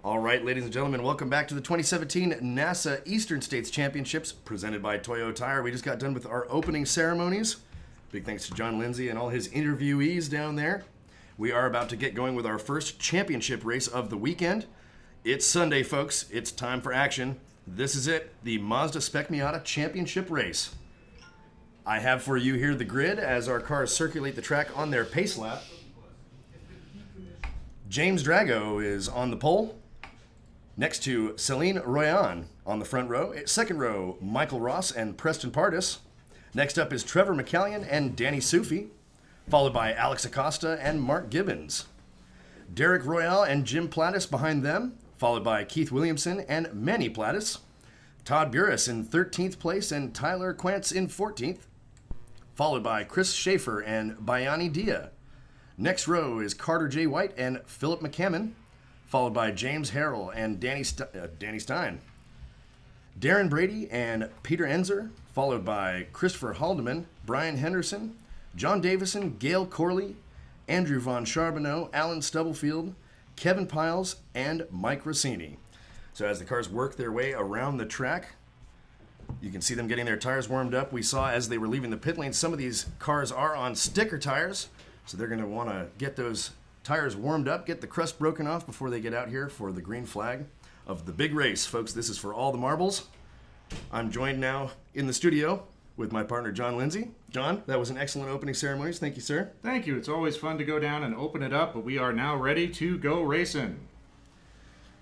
All right, ladies and gentlemen, welcome back to the 2017 NASA Eastern States Championships presented by Toyo Tire. We just got done with our opening ceremonies. Big thanks to John Lindsay and all his interviewees down there. We are about to get going with our first championship race of the weekend. It's Sunday, folks. It's time for action. This is it, the Mazda Spec Miata Championship Race. I have for you here the grid as our cars circulate the track on their pace lap. James Drago is on the pole. Next to Celine Rowland on the front row. Second row, Michael Ross and Preston Pardis. Next up is Trevor McCallion and Danny Sufi, followed by Alex Acosta and Mark Gibbons. Derek Royale and Jim Plattis behind them, followed by Keith Williamson and Manny Plattis. Todd Burris in 13th place and Tyler Quantz in 14th, followed by Chris Schaefer and Bayani Dia. Next row is Carter J. White and Philip McCammon, followed by James Harrell and Danny Stein. Darren Brady and Peter Enzer, followed by Christopher Halderman, Brian Henderson, John Davison, Gail Corley, Andrew Von Charbonneau, Alan Stubblefield, Kevin Piles, and Mike Rossini. So as the cars work their way around the track, you can see them getting their tires warmed up. We saw as they were leaving the pit lane, some of these cars are on sticker tires, so they're going to want to get those tires warmed up, get the crust broken off before they get out here for the green flag of the big race. Folks, this is for all the marbles. I'm joined now in the studio with my partner, John Lindsay. John, that was an excellent opening ceremonies. Thank you, sir. Thank you. It's always fun to go down and open it up, but we are now ready to go racing.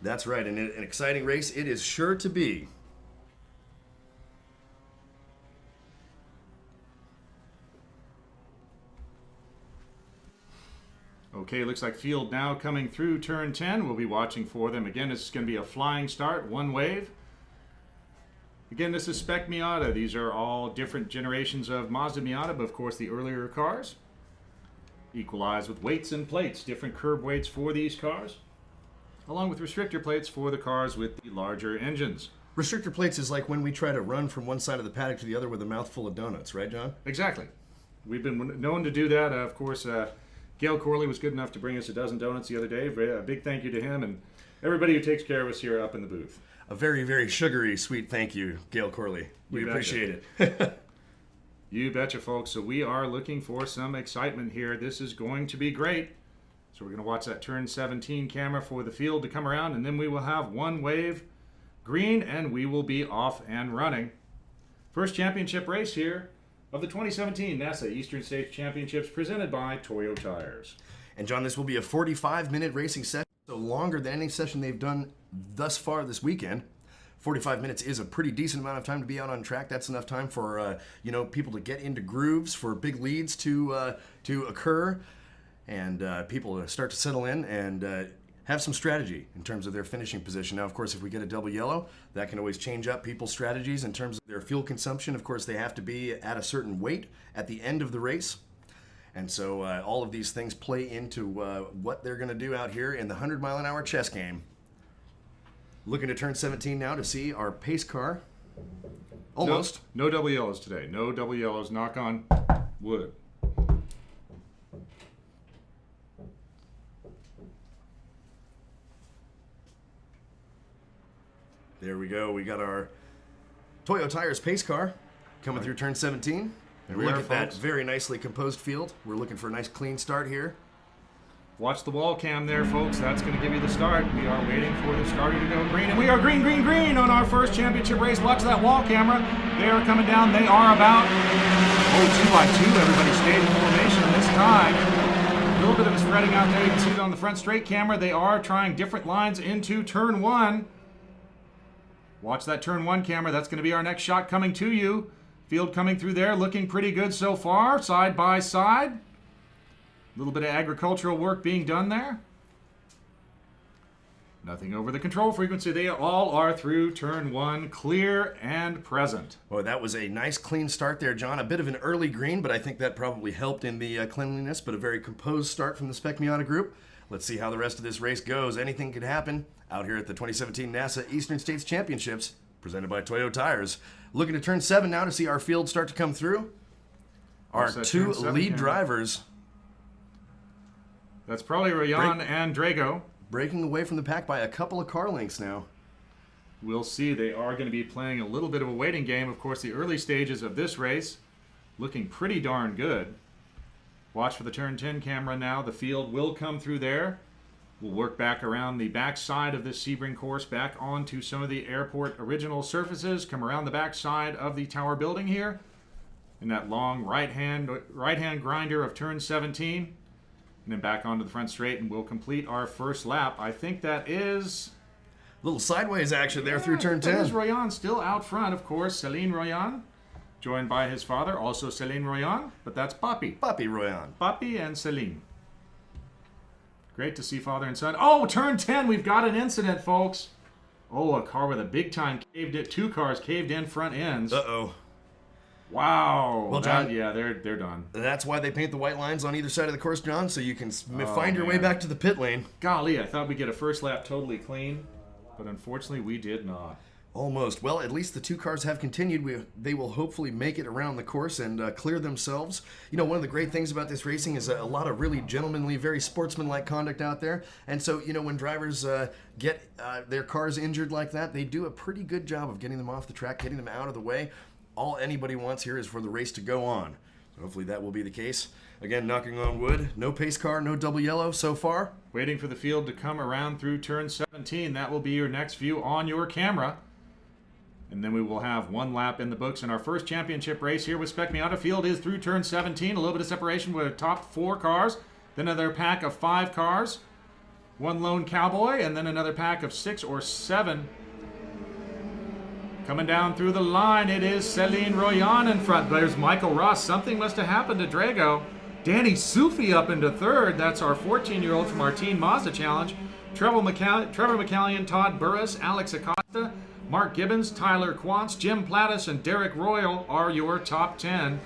That's right, and an exciting race it is sure to be. Okay, looks like field now coming through turn 10. We'll be watching for them. Again, this is going to be a flying start, one wave. Again, this is Spec Miata. These are all different generations of Mazda Miata, but of course the earlier cars. Equalized with weights and plates, different curb weights for these cars, along with restrictor plates for the cars with the larger engines. Restrictor plates is like when we try to run from one side of the paddock to the other with a mouthful of donuts, right, John? Exactly. We've been known to do that. Of course, Gail Corley was good enough to bring us a dozen donuts the other day. A big thank you to him and everybody who takes care of us here up in the booth. A very, very sugary, sweet thank you, Gail Corley. We appreciate it. You betcha, folks. So we are looking for some excitement here. This is going to be great. So we're going to watch that turn 17 camera for the field to come around, and then we will have one wave green, and we will be off and running. First championship race here of the 2017 NASA Eastern States Championships presented by Toyo Tires. And John, this will be a 45-minute racing session, so longer than any session they've done thus far this weekend. 45 minutes is a pretty decent amount of time to be out on track. That's enough time for people to get into grooves, for big leads to occur, and people to start to settle in and have some strategy in terms of their finishing position. Now, of course, if we get a double yellow, that can always change up people's strategies in terms of their fuel consumption. Of course, they have to be at a certain weight at the end of the race. And so all of these things play into what they're going to do out here in the 100-mile-an-hour chess game. Looking to turn 17 now to see our pace car. Almost. No double yellows today. No double yellows. Knock on wood. There we go. We got our Toyo Tires pace car coming through turn 17. And look at that very nicely composed field. We're looking for a nice clean start here. Watch the wall cam there, folks. That's going to give you the start. We are waiting for the starter to go green. And we are green, green, green on our first championship race. Watch that wall camera. They are coming down. They are about, 2 by 2. Everybody stayed in formation this time. A little bit of a spreading out there. You can see it on the front straight camera. They are trying different lines into turn 1. Watch that turn 1 camera. That's going to be our next shot coming to you. Field coming through there, looking pretty good so far, side by side. A little bit of agricultural work being done there. Nothing over the control frequency. They all are through turn 1, clear and present. Well, that was a nice clean start there, John. A bit of an early green, but I think that probably helped in the cleanliness, but a very composed start from the Spec Miata group. Let's see how the rest of this race goes. Anything could happen out here at the 2017 NASA Eastern States Championships, presented by Toyo Tires. Looking to turn 7 now to see our field start to come through. Our 2 lead drivers. That's probably Rayan and Drago. breaking away from the pack by a couple of car lengths now. We'll see. They are going to be playing a little bit of a waiting game. Of course, the early stages of this race looking pretty darn good. Watch for the turn 10 camera now. The field will come through there. We'll work back around the back side of this Sebring course, back onto some of the airport original surfaces, come around the back side of the tower building here, in that long right-hand grinder of turn 17, and then back onto the front straight, and we'll complete our first lap. I think that is... A little sideways action there through turn 10. There's Rowland still out front, of course. Celine Rowland, joined by his father, also Celine Rowland, but that's Papi. Papi Rowland. Papi and Celine. Great to see father and son. Oh, turn 10, we've got an incident, folks. Oh, a car with a big time caved in. Two cars caved in front ends. Uh-oh. Wow. Well, John, yeah, they're done. That's why they paint the white lines on either side of the course, John, so you can find your way back to the pit lane. Golly, I thought we'd get a first lap totally clean, but unfortunately we did not. Almost. Well, at least the two cars have continued. They will hopefully make it around the course and clear themselves. You know, one of the great things about this racing is a lot of really gentlemanly, very sportsmanlike conduct out there. And so, you know, when drivers get their cars injured like that, they do a pretty good job of getting them off the track, getting them out of the way. All anybody wants here is for the race to go on. So hopefully that will be the case. Again, knocking on wood, no pace car, no double yellow so far. Waiting for the field to come around through turn 17. That will be your next view on your camera. And then we will have one lap in the books in our first championship race here with Spec Miata. Field is through turn 17. A little bit of separation with the top 4 cars. Then another pack of 5 cars. One lone cowboy. And then another pack of 6 or 7. Coming down through the line, it is Celine Rowland in front. There's Michael Ross. Something must have happened to Drago. Danny Sufi up into third. That's our 14-year-old from our Teen Mazda Challenge. Trevor McCallion, Todd Burris, Alex Acosta, Mark Gibbons, Tyler Quantz, Jim Plattis, and Derek Royal are your top 10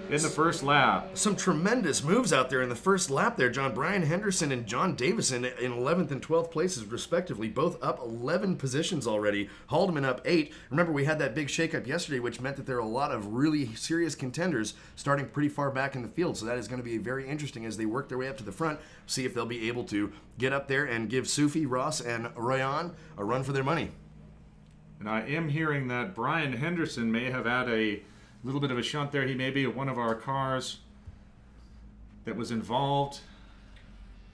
in the first lap. Some tremendous moves out there in the first lap there, John. Brian Henderson and John Davison in 11th and 12th places, respectively, both up 11 positions already. Halderman up 8. Remember, we had that big shakeup yesterday, which meant that there are a lot of really serious contenders starting pretty far back in the field. So that is going to be very interesting as they work their way up to the front, see if they'll be able to get up there and give Sufi, Ross, and Ryan a run for their money. And I am hearing that Brian Henderson may have had a little bit of a shunt there. He may be one of our cars that was involved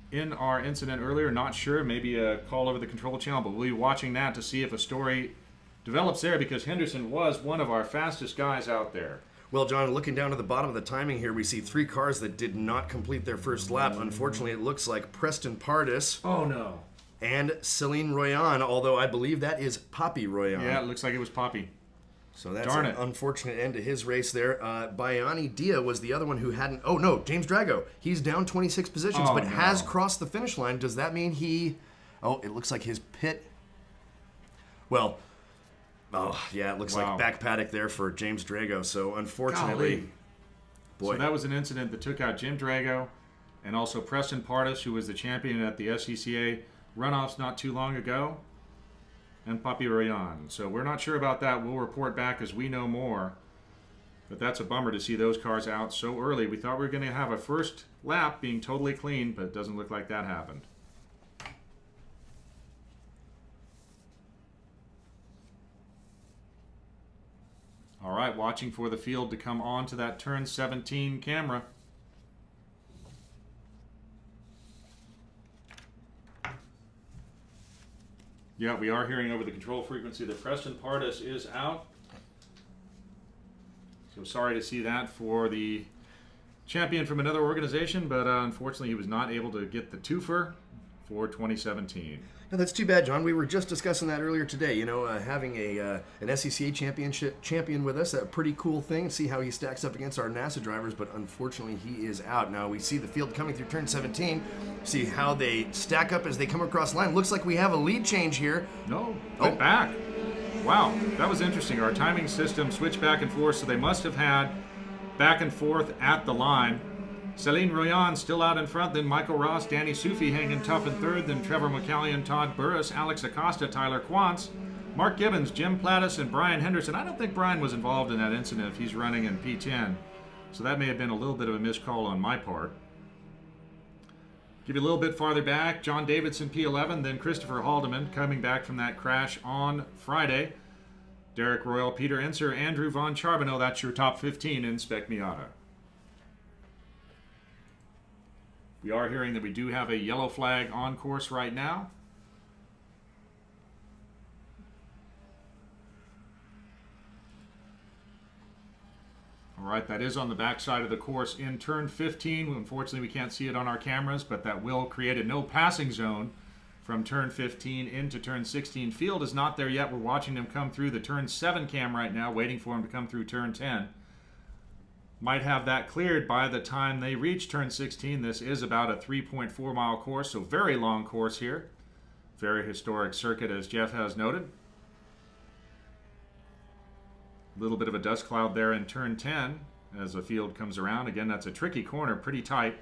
in our incident earlier. Not sure. Maybe a call over the control channel, but we'll be watching that to see if a story develops there, because Henderson was one of our fastest guys out there. Well, John, looking down to the bottom of the timing here, we see 3 cars that did not complete their first lap. Unfortunately, it looks like Preston Pardis. Oh, no. And Celine Rowland, although I believe that is Papi Rowland. Yeah, it looks like it was Papi. So that's an unfortunate end to his race there. Bayani Dia was the other one who hadn't... Oh, no, James Drago. He's down 26 positions, but has crossed the finish line. Does that mean he... Oh, it looks like his pit... Well... Oh, yeah, it looks like back paddock there for James Drago. So, unfortunately... Boy. So that was an incident that took out Jim Drago and also Preston Pardis, who was the champion at the SCCA runoffs not too long ago, and Papi Rowland. So we're not sure about that. We'll report back as we know more. But that's a bummer to see those cars out so early. We thought we were going to have a first lap being totally clean, but it doesn't look like that happened. All right, watching for the field to come on to that turn 17 camera. Yeah, we are hearing over the control frequency that Preston Pardis is out. So sorry to see that for the champion from another organization, but unfortunately he was not able to get the twofer for 2017. No, that's too bad, John. We were just discussing that earlier today. You know, having an SCCA champion with us, a pretty cool thing. See how he stacks up against our Nasser drivers, but unfortunately he is out. Now we see the field coming through turn 17. See how they stack up as they come across the line. Looks like we have a lead change here. No, went back. Wow, that was interesting. Our timing system switched back and forth, so they must have had back and forth at the line. Celine Rowland still out in front, then Michael Ross, Danny Sufi hanging tough in third, then Trevor McCallion, Todd Burris, Alex Acosta, Tyler Quantz, Mark Gibbons, Jim Plattis, and Brian Henderson. I don't think Brian was involved in that incident if he's running in P10, so that may have been a little bit of a missed call on my part. Give you a little bit farther back, John Davidson P11, then Christopher Halderman coming back from that crash on Friday. Derek Royal, Peter Enser, Andrew Von Charbonneau. That's your top 15 in Spec Miata. We are hearing that we do have a yellow flag on course right now. All right, that is on the backside of the course in turn 15. Unfortunately, we can't see it on our cameras, but that will create a no passing zone from turn 15 into turn 16. Field is not there yet. We're watching them come through the turn 7 cam right now, waiting for them to come through turn 10. Might have that cleared by the time they reach turn 16. This is about a 3.4 mile course, so very long course here. Very historic circuit, as Jeff has noted. A little bit of a dust cloud there in turn 10 as the field comes around. Again, that's a tricky corner, pretty tight.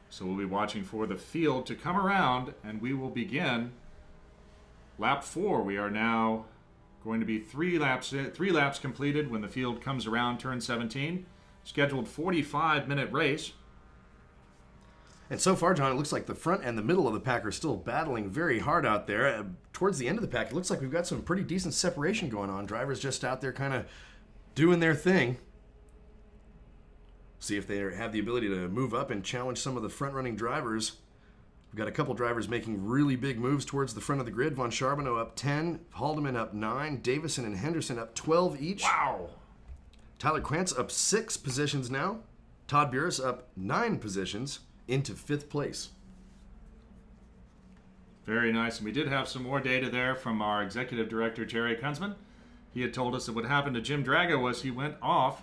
So we'll be watching for the field to come around, and we will begin lap 4. We are now going to be three laps completed when the field comes around turn 17. Scheduled 45-minute race. And so far, John, it looks like the front and the middle of the pack are still battling very hard out there. Towards the end of the pack, it looks like we've got some pretty decent separation going on. Drivers just out there kind of doing their thing. See if they have the ability to move up and challenge some of the front-running drivers. We've got a couple drivers making really big moves towards the front of the grid. Von Charbonneau up 10, Halderman up 9, Davison and Henderson up 12 each. Wow! Tyler Quantz up 6 positions now. Todd Burris up 9 positions into 5th place. Very nice. And we did have some more data there from our executive director, Jerry Kunzman. He had told us that what happened to Jim Drago was he went off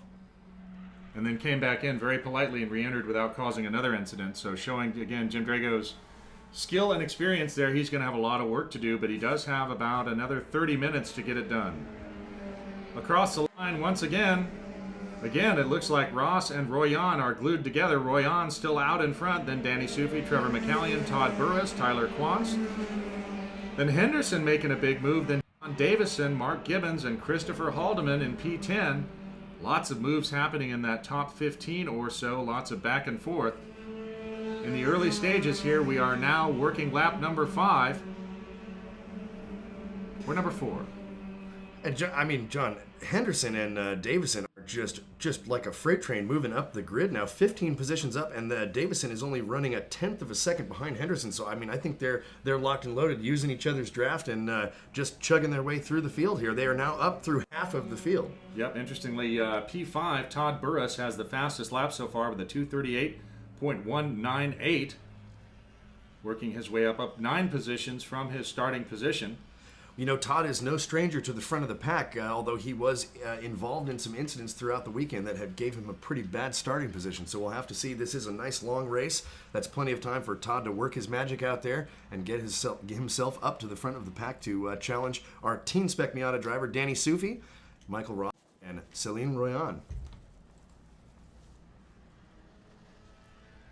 and then came back in very politely and re-entered without causing another incident. So showing, again, Jim Drago's skill and experience there. He's going to have a lot of work to do, but he does have about another 30 minutes to get it done. Across the line once again, it looks like Ross and Royan are glued together. Royan still out in front, then Danny Sufi, Trevor McCallion, Todd Burris, Tyler Quantz. Then Henderson making a big move, then John Davison, Mark Gibbons, and Christopher Halderman in P10. Lots of moves happening in that top 15 or so, lots of back and forth. In the early stages here, we are now working lap number 5. We're number 4. And John, Henderson and Davison are just like a freight train moving up the grid now, 15 positions up, and Davison is only running a 1/10 of a second behind Henderson. So I think they're locked and loaded, using each other's draft and just chugging their way through the field here. They are now up through half of the field. Yep. Interestingly, P5 Todd Burris has the fastest lap so far with a 2:38.198, working his way up 9 positions from his starting position. You know, Todd is no stranger to the front of the pack, although he was involved in some incidents throughout the weekend that gave him a pretty bad starting position. So we'll have to see. This is a nice long race. That's plenty of time for Todd to work his magic out there and get himself up to the front of the pack to challenge our Team Spec Miata driver, Danny Sufi, Michael Ross, and Celine Rowland.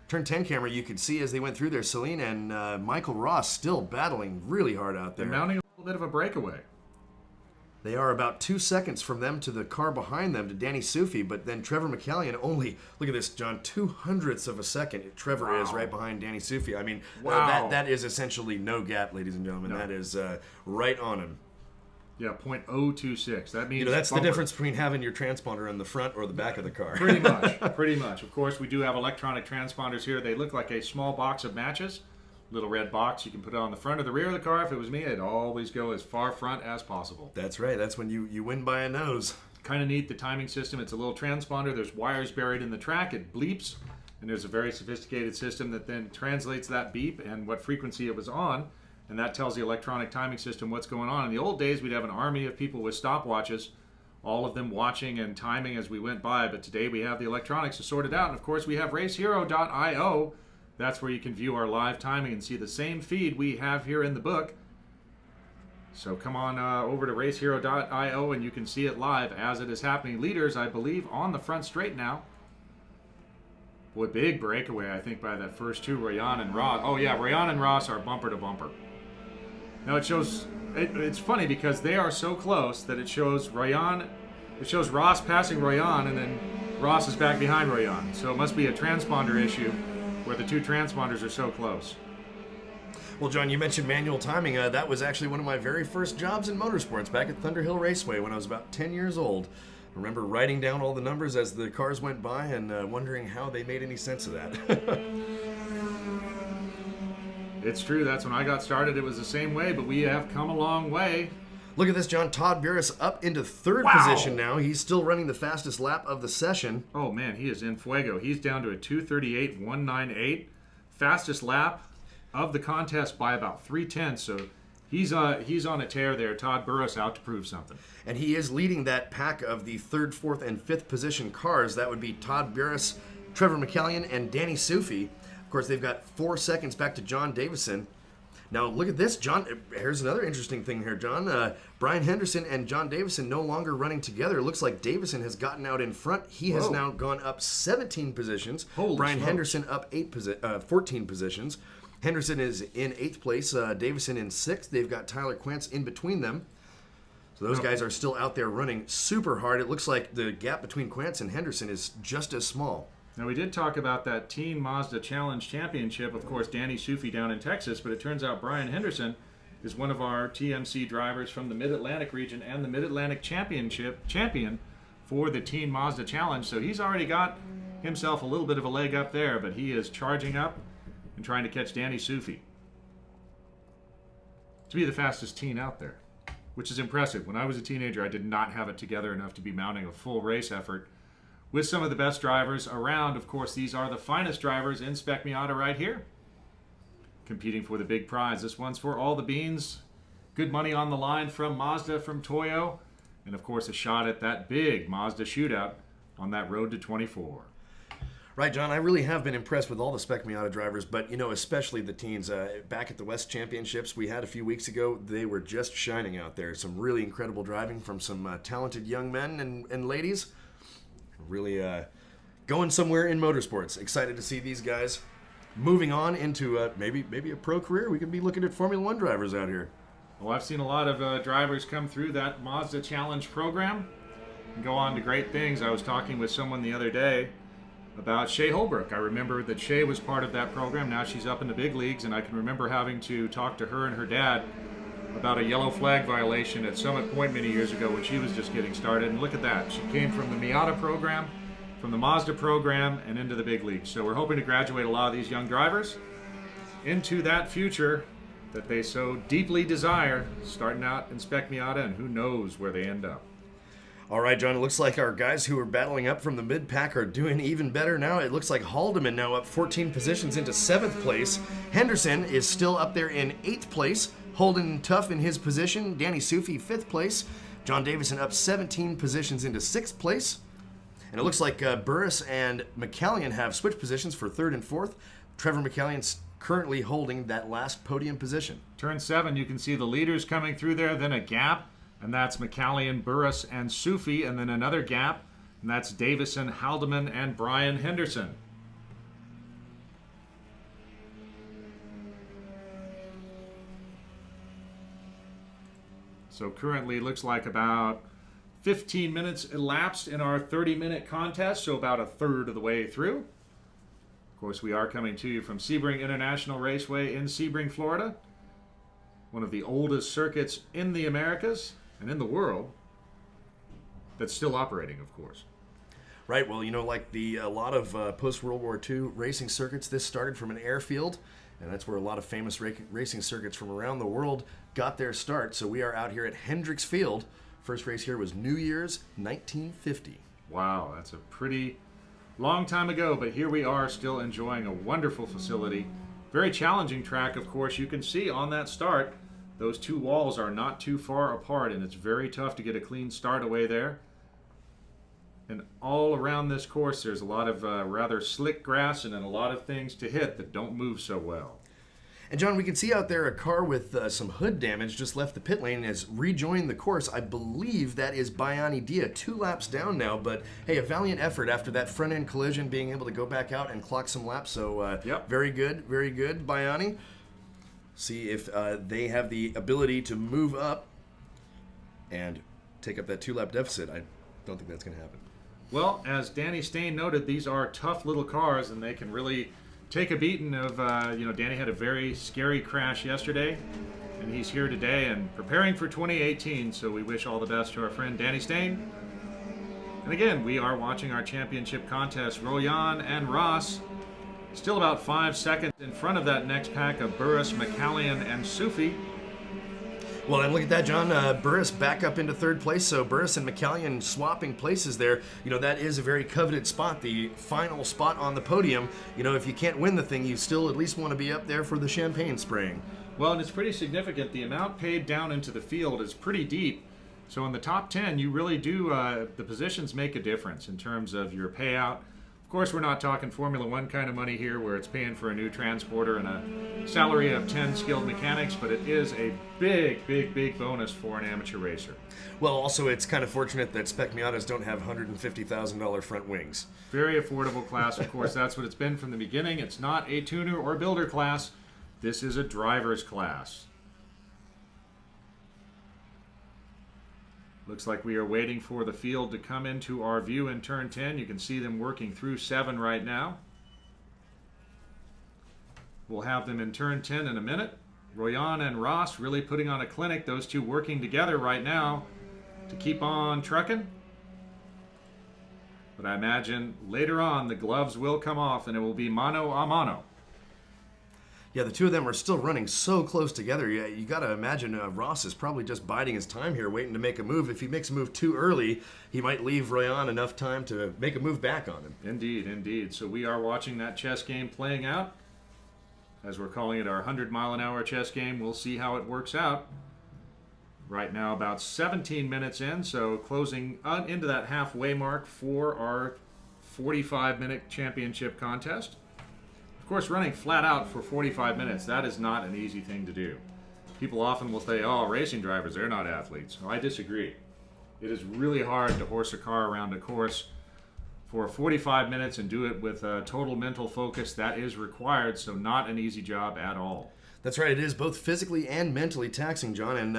Turn 10 camera, you could see as they went through there, Celine and Michael Ross still battling really hard out there. They're mounting a little bit of a breakaway. They are about 2 seconds from them to the car behind them, to Danny Sufi, but then Trevor McCallion only, look at this, John, 2/100ths of a second Trevor is right behind Danny Sufi. I mean, that is essentially no gap, ladies and gentlemen. No. That is right on him. Yeah, 0.026. That means that's the difference between having your transponder in the front or the back of the car. Pretty much. Pretty much. Of course, we do have electronic transponders here. They look like a small box of matches. Little red box. You can put it on the front or the rear of the car. If it was me, I'd always go as far front as possible. That's right. That's when you win by a nose. Kind of neat, the timing system. It's a little transponder. There's wires buried in the track. It bleeps, and there's a very sophisticated system that then translates that beep and what frequency it was on. And that tells the electronic timing system what's going on. In the old days, we'd have an army of people with stopwatches, all of them watching and timing as we went by. But today we have the electronics to sort it out. And of course, we have racehero.io. That's where you can view our live timing and see the same feed we have here in the book. So come on over to racehero.io and you can see it live as it is happening. Leaders, I believe, on the front straight now. Boy, big breakaway, I think, by that first two, Royan and Ross. Oh, yeah, Royan and Ross are bumper to bumper. Now, it's funny because they are so close that it shows Ross passing Royan, and then Ross is back behind Royan. So it must be a transponder issue. where the two transponders are so close. Well, John, you mentioned manual timing. That was actually one of my very first jobs in motorsports back at Thunderhill Raceway when I was about 10 years old. I remember writing down all the numbers as the cars went by and wondering how they made any sense of that. It's true. That's when I got started. It was the same way, but we have come a long way. Look at this, John. Todd Burris up into third position now. He's still running the fastest lap of the session. Oh, man, he is in fuego. He's down to a 2:38.198. Fastest lap of the contest by about 3/10. So he's on a tear there. Todd Burris out to prove something. And he is leading that pack of the third, fourth, and fifth position cars. That would be Todd Burris, Trevor McCallion, and Danny Sufi. Of course, they've got 4 seconds back to John Davison. Now, look at this, John. Here's another interesting thing here, John. Brian Henderson and John Davison no longer running together. It looks like Davison has gotten out in front. He has now gone up 17 positions. Holy Brian smokes. Henderson up 14 positions. Henderson is in 8th place. Davison in 6th. They've got Tyler Quantz in between them. So those guys are still out there running super hard. It looks like the gap between Quantz and Henderson is just as small. Now, we did talk about that Teen Mazda Challenge Championship. Of course, Danny Sufi down in Texas, but it turns out Brian Henderson is one of our TMC drivers from the Mid-Atlantic region and the Mid-Atlantic champion for the Teen Mazda Challenge. So he's already got himself a little bit of a leg up there, but he is charging up and trying to catch Danny Sufi to be the fastest teen out there, which is impressive. When I was a teenager, I did not have it together enough to be mounting a full race effort with some of the best drivers around. Of course, these are the finest drivers in Spec Miata right here, competing for the big prize. This one's for all the beans. Good money on the line from Mazda, from Toyo, and of course a shot at that big Mazda shootout on that road to 24. Right, John, I really have been impressed with all the Spec Miata drivers, but, especially the teens. Back at the West Championships we had a few weeks ago, they were just shining out there. Some really incredible driving from some talented young men and ladies. Really going somewhere in motorsports. Excited to see these guys moving on into maybe a pro career. We could be looking at Formula One drivers out here. Well, I've seen a lot of drivers come through that Mazda Challenge program and go on to great things. I was talking with someone the other day about Shay Holbrook. I remember that Shay was part of that program. Now she's up in the big leagues, and I can remember having to talk to her and her dad about a yellow flag violation at Summit Point many years ago when she was just getting started. And look at that. She came from the Miata program, from the Mazda program, and into the big leagues. So we're hoping to graduate a lot of these young drivers into that future that they so deeply desire, starting out in Spec Miata, and who knows where they end up. All right, John, it looks like our guys who are battling up from the mid-pack are doing even better now. It looks like Halderman now up 14 positions into 7th place. Henderson is still up there in 8th place, holding tough in his position. Danny Sufi, 5th place. John Davison up 17 positions into 6th place. And it looks like Burris and McCallion have switched positions for 3rd and 4th. Trevor McCallion's currently holding that last podium position. Turn 7, you can see the leaders coming through there, then a gap. And that's McCallion, Burris, and Sufi, and then another gap, and that's Davison, Halderman, and Brian Henderson. So currently looks like about 15 minutes elapsed in our 30-minute contest, so about a third of the way through. Of course, we are coming to you from Sebring International Raceway in Sebring, Florida, one of the oldest circuits in the Americas and in the world that's still operating, of course. Right, well, like a lot of post-World War II racing circuits, this started from an airfield, and that's where a lot of famous racing circuits from around the world got their start. So we are out here at Hendricks Field. First race here was New Year's 1950. Wow, that's a pretty long time ago, but here we are still enjoying a wonderful facility. Very challenging track, of course. You can see on that start, those two walls are not too far apart, and it's very tough to get a clean start away there. And all around this course, there's a lot of rather slick grass and then a lot of things to hit that don't move so well. And John, we can see out there a car with some hood damage just left the pit lane and has rejoined the course. I believe that is Bayani Dia, 2 laps down now, but hey, a valiant effort after that front-end collision, being able to go back out and clock some laps. So yep. Very good, Bayani. See if they have the ability to move up and take up that 2-lap deficit. I don't think that's going to happen. Well, as Danny Stain noted, these are tough little cars, and they can really take a beating of, Danny had a very scary crash yesterday, and he's here today and preparing for 2018, so we wish all the best to our friend Danny Stain. And again, we are watching our championship contest. Rowland and Ross still about 5 seconds in front of that next pack of Burris, McCallion, and Sufi. Well, and look at that, John. Burris back up into third place, so Burris and McCallion swapping places there. That is a very coveted spot, the final spot on the podium. If you can't win the thing, you still at least want to be up there for the champagne spraying. Well, and it's pretty significant. The amount paid down into the field is pretty deep. So in the top 10, you really do, the positions make a difference in terms of your payout. Of course, we're not talking Formula One kind of money here where it's paying for a new transporter and a salary of 10 skilled mechanics, but it is a big, big, big bonus for an amateur racer. Well, also, it's kind of fortunate that Spec Miatas don't have $150,000 front wings. Very affordable class, of course. That's what it's been from the beginning. It's not a tuner or builder class. This is a driver's class. Looks like we are waiting for the field to come into our view in turn 10. You can see them working through 7 right now. We'll have them in turn 10 in a minute. Rowland and Ross really putting on a clinic. Those two working together right now to keep on trucking. But I imagine later on the gloves will come off and it will be mano a mano. Yeah, the two of them are still running so close together. Yeah, you got to imagine Ross is probably just biding his time here, waiting to make a move. If he makes a move too early, he might leave Rowland enough time to make a move back on him. Indeed, indeed. So we are watching that chess game playing out. As we're calling it our 100-mile-an-hour chess game, we'll see how it works out. Right now, about 17 minutes in, so closing into that halfway mark for our 45-minute championship contest. Of course, running flat out for 45 minutes, that is not an easy thing to do. People often will say, oh, racing drivers, they're not athletes. Well, I disagree. It is really hard to horse a car around a course for 45 minutes and do it with a total mental focus. That is required, so not an easy job at all. That's right. It is both physically and mentally taxing, John. And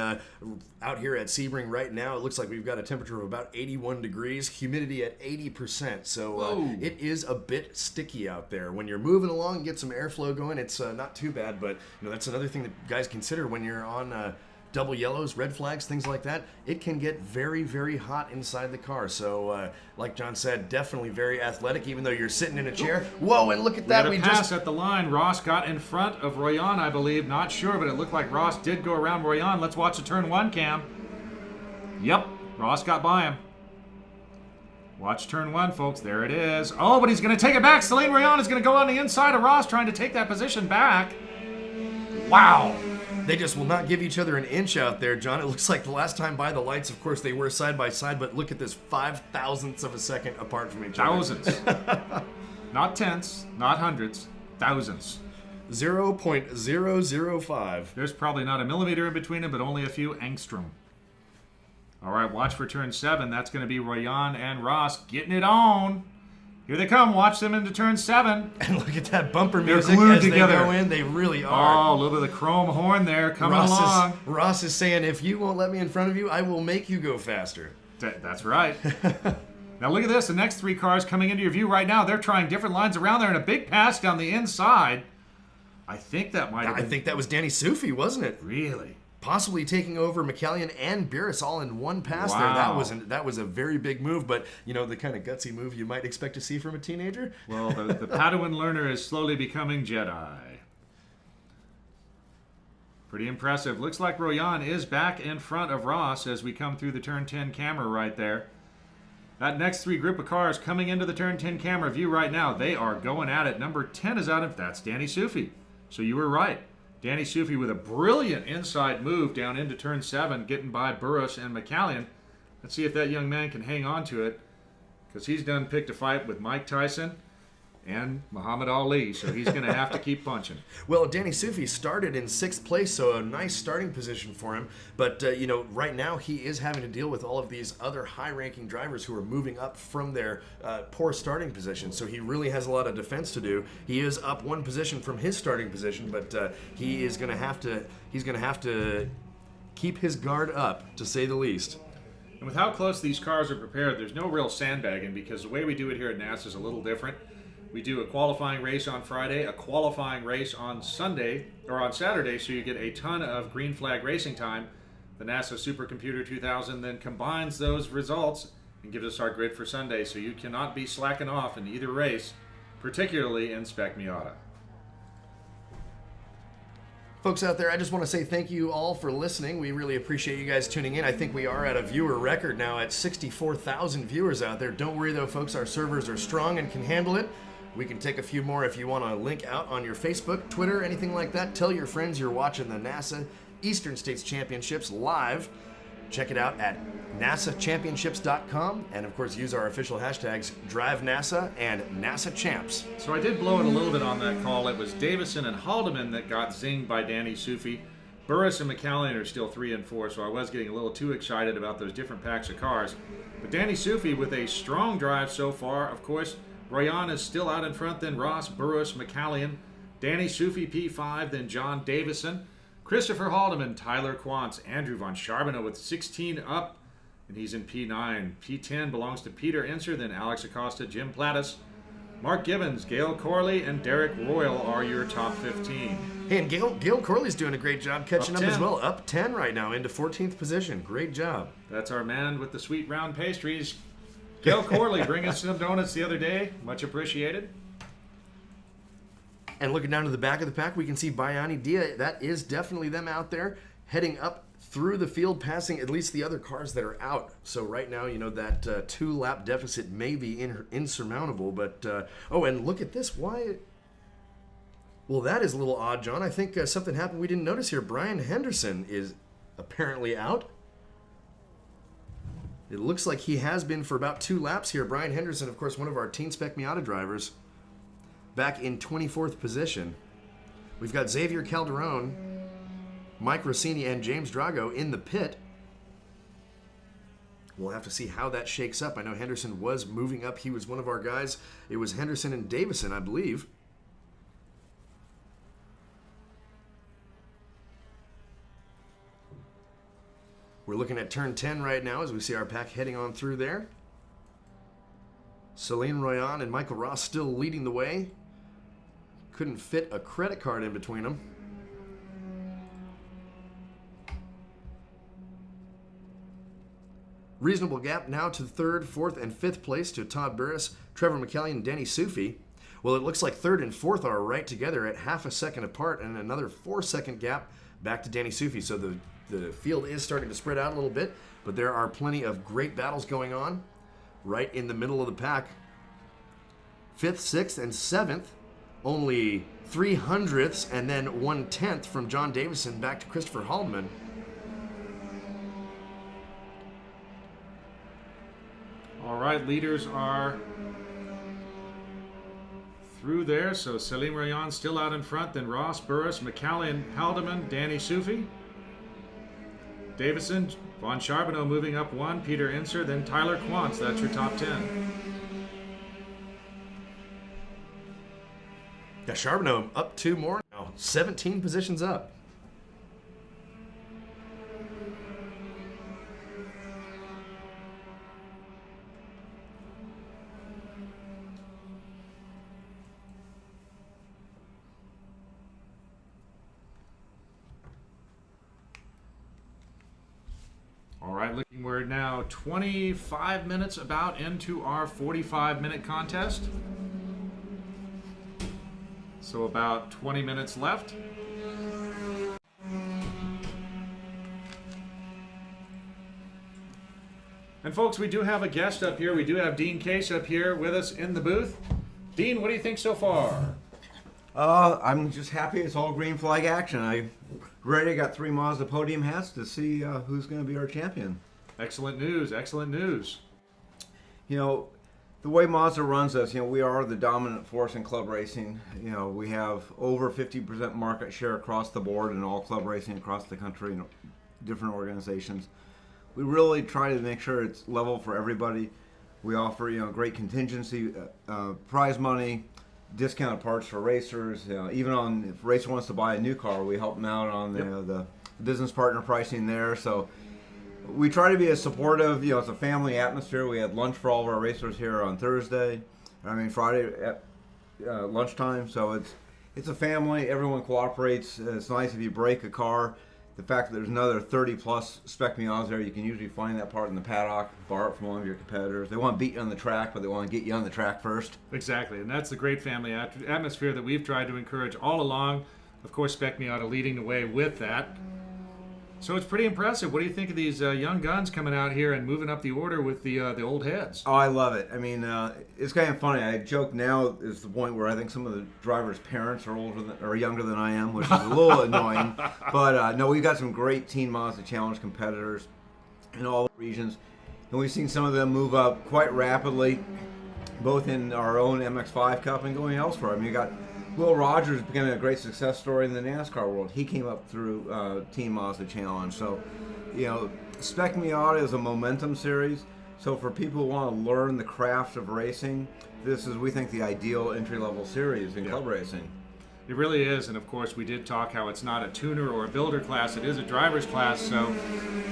out here at Sebring right now, it looks like we've got a temperature of about 81 degrees, humidity at 80%. So it is a bit sticky out there. When you're moving along and get some airflow going, it's not too bad. But that's another thing that guys consider when you're on double yellows, red flags, things like that. It can get very, very hot inside the car. So, like John said, definitely very athletic, even though you're sitting in a chair. Whoa, and look at that. We pass at the line. Ross got in front of Rowland, I believe. Not sure, but it looked like Ross did go around Rowland. Let's watch the turn 1 cam. Yep, Ross got by him. Watch turn 1, folks. There it is. Oh, but he's going to take it back. Celine Rowland is going to go on the inside of Ross, trying to take that position back. Wow. They just will not give each other an inch out there, John. It looks like the last time by the lights, of course, they were side by side, but look at this 0.005 of a second apart from each other. Thousands. Not tenths, not hundreds, thousands. 0.005. There's probably not a millimeter in between them, but only a few angstrom. All right, watch for turn 7. That's going to be Rowland and Ross getting it on. Here they come. Watch them into turn 7. And look at that bumper They're music glued as together. They go in. They really are. Oh, a little bit of the chrome horn there coming along. Ross is saying, if you won't let me in front of you, I will make you go faster. That's right. Now look at this. The next 3 cars coming into your view right now. They're trying different lines around there and a big pass down the inside. I think that might have been... I think that was Danny Sufi, wasn't it? Really? Possibly taking over McCallion and Burris all in one pass there. That was a very big move, but the kind of gutsy move you might expect to see from a teenager. Well, the Padawan learner is slowly becoming Jedi. Pretty impressive. Looks like Rowland is back in front of Ross as we come through the turn 10 camera right there. That next 3 group of cars coming into the turn 10 camera view right now, they are going at it. Number 10 is out of... That's Danny Sufi. So you were right. Danny Sufi with a brilliant inside move down into turn 7, getting by Burris and McCallion. Let's see if that young man can hang on to it, because he's done picked a fight with Mike Tyson and Muhammad Ali, so he's going to have to keep punching. Well, Danny Sufi started in 6th place, so a nice starting position for him. But, right now he is having to deal with all of these other high-ranking drivers who are moving up from their poor starting position. So he really has a lot of defense to do. He is up 1 position from his starting position, but he is going to have to keep his guard up, to say the least. And with how close these cars are prepared, there's no real sandbagging, because the way we do it here at Nasser is a little different. We do a qualifying race on Friday, a qualifying race on Sunday, or on Saturday, so you get a ton of green flag racing time. The NASA Supercomputer 2000 then combines those results and gives us our grid for Sunday, so you cannot be slacking off in either race, particularly in Spec Miata. Folks out there, I just want to say thank you all for listening. We really appreciate you guys tuning in. I think we are at a viewer record now at 64,000 viewers out there. Don't worry though, folks, our servers are strong and can handle it. We can take a few more if you want to link out on your Facebook, Twitter, anything like that. Tell your friends you're watching the NASA Eastern States Championships live. Check it out at nasachampionships.com, and of course use our official hashtags DriveNASA and NASAChamps. So I did blow it a little bit on that call. It was Davison and Halderman that got zinged by Danny Sufi. Burris and McCallion are still 3 and 4, so I was getting a little too excited about those different packs of cars. But Danny Sufi with a strong drive so far. Of course, Royan is still out in front, then Ross, Burris, McCallion, Danny Sufi P5, then John Davison, Christopher Haldeman, Tyler Quantz, Andrew Von Charbonneau with 16 up, and he's in P9. P10 belongs to Peter Inser, then Alex Acosta, Jim Plattis, Mark Gibbons, Gail Corley, and Derek Royal are your top 15. Hey, and Gail Corley's doing a great job catching up as 10. well. Up 10 right now into 14th position. Great job. That's our man with the sweet round pastries. Gail Corley bringing us some donuts the other day. Much appreciated. And looking down to the back of the pack, we can see Bayani Dia. That is definitely them out there, heading up through the field, passing at least the other cars that are out. So right now, you know, that 2-lap deficit may be insurmountable. But, oh, and look at this. Why? Well, that is a little odd, John. I think something happened we didn't notice here. Brian Henderson is apparently out. It looks like he has been for about 2 laps here. Brian Henderson, of course, one of our Teen Spec Miata drivers, back in 24th position. We've got Xavier Calderon, Mike Rossini, and James Drago in the pit. We'll have to see how that shakes up. I know Henderson was moving up. He was one of our guys. It was Henderson and Davison, I believe. We're looking at turn 10 right now as we see our pack heading on through there. Celine Rowland and Michael Ross still leading the way. Couldn't fit a credit card in between them. Reasonable gap now to 3rd, 4th, and 5th place to Todd Burris, Trevor McCallion, and Danny Sufi. Well, it looks like 3rd and 4th are right together at half a second apart, and another 4-second gap back to Danny Sufi. So the field is starting to spread out a little bit, but there are plenty of great battles going on right in the middle of the pack. 5th, 6th, and 7th, only 0.03 and then 1/10 from John Davison back to Christopher Haldeman. All right, leaders are through there. So Celine Rowland still out in front, then Ross, Burris, McCallion, Haldeman, Danny Sufi, Davison, Von Charbonneau moving up 1, Peter Inser, then Tyler Quantz. That's your top 10. Yeah, Charbonneau up 2 more now, 17 positions up. All right, looking, we're now 25 minutes about into our 45-minute contest. So about 20 minutes left. And folks, we do have a guest up here. We do have Dean Case up here with us in the booth. Dean, what do you think so far? I'm just happy it's all green flag action. I already got 3 Mazda podium hats to see who's going to be our champion. Excellent news, excellent news. You know, the way Mazda runs us, you know, we are the dominant force in club racing. You know, we have over 50% market share across the board in all club racing across the country and different organizations. We really try to make sure it's level for everybody. We offer, you know, great contingency, prize money, discounted parts for racers. You know, even on if a racer wants to buy a new car, we help them out on the business partner pricing there. So we try to be as supportive. You know, it's a family atmosphere. We had lunch for all of our racers here on Friday lunchtime, so it's a family. Everyone cooperates. It's nice if you break a car. The fact that there's another 30-plus Spec Miatas there, you can usually find that part in the paddock, borrow it from one of your competitors. They want to beat you on the track, but they want to get you on the track first. Exactly, and that's the great family atmosphere that we've tried to encourage all along. Of course, Spec Miata leading the way with that. So it's pretty impressive. What do you think of these young guns coming out here and moving up the order with the old heads? Oh, I love it. I mean, it's kind of funny. I joke now is the point where I think some of the drivers' parents are younger than I am, which is a little annoying. But no, we've got some great Teen Mazda Challenge competitors in all the regions, and we've seen some of them move up quite rapidly, both in our own MX-5 Cup and going elsewhere. I mean, you got Will Rogers becoming a great success story in the NASCAR world. He came up through Team Mazda Challenge. So, Spec Miata is a momentum series. So for people who want to learn the craft of racing, this is, we think, the ideal entry-level series in club racing. It really is, and of course we did talk how it's not a tuner or a builder class, it is a driver's class, so